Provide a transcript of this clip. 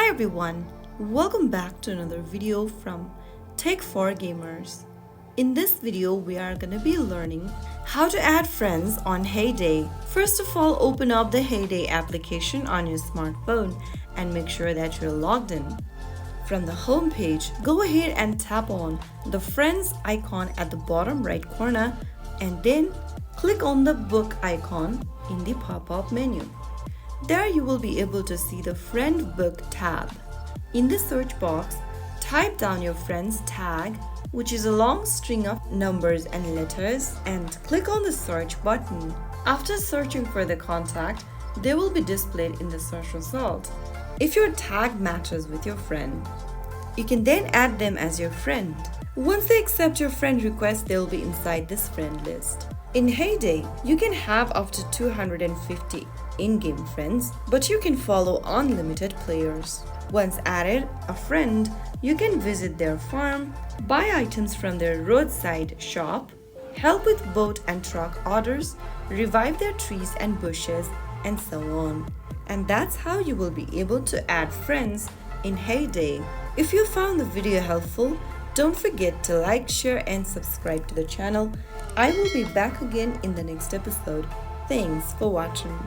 everyone, welcome back to another video from Tech4Gamers. In this video, we are going to be learning how to add friends on Heyday. First of all, open up the Heyday application on your smartphone and make sure that you're logged in. From the home page, go ahead and tap on the friends icon at the bottom right corner and then click on the book icon in the pop-up menu. There you will be able to see the friend book tab. In the search box, type down your friend's tag, which is a long string of numbers and letters, and click on the search button. After searching for the contact, they will be displayed in the search result. If your tag matches with your friend, you can then add them as your friend. Once they accept your friend request, they will be inside this friend list. In Heyday, you can have up to 250 in-game friends, but you can follow unlimited players. Once added a friend, you can visit their farm, buy items from their roadside shop, help with boat and truck orders, revive their trees and bushes, and so on. And that's how you will be able to add friends in Heyday. If you found the video helpful, don't forget to like, share, and subscribe to the channel. I will be back again in the next episode. Thanks for watching.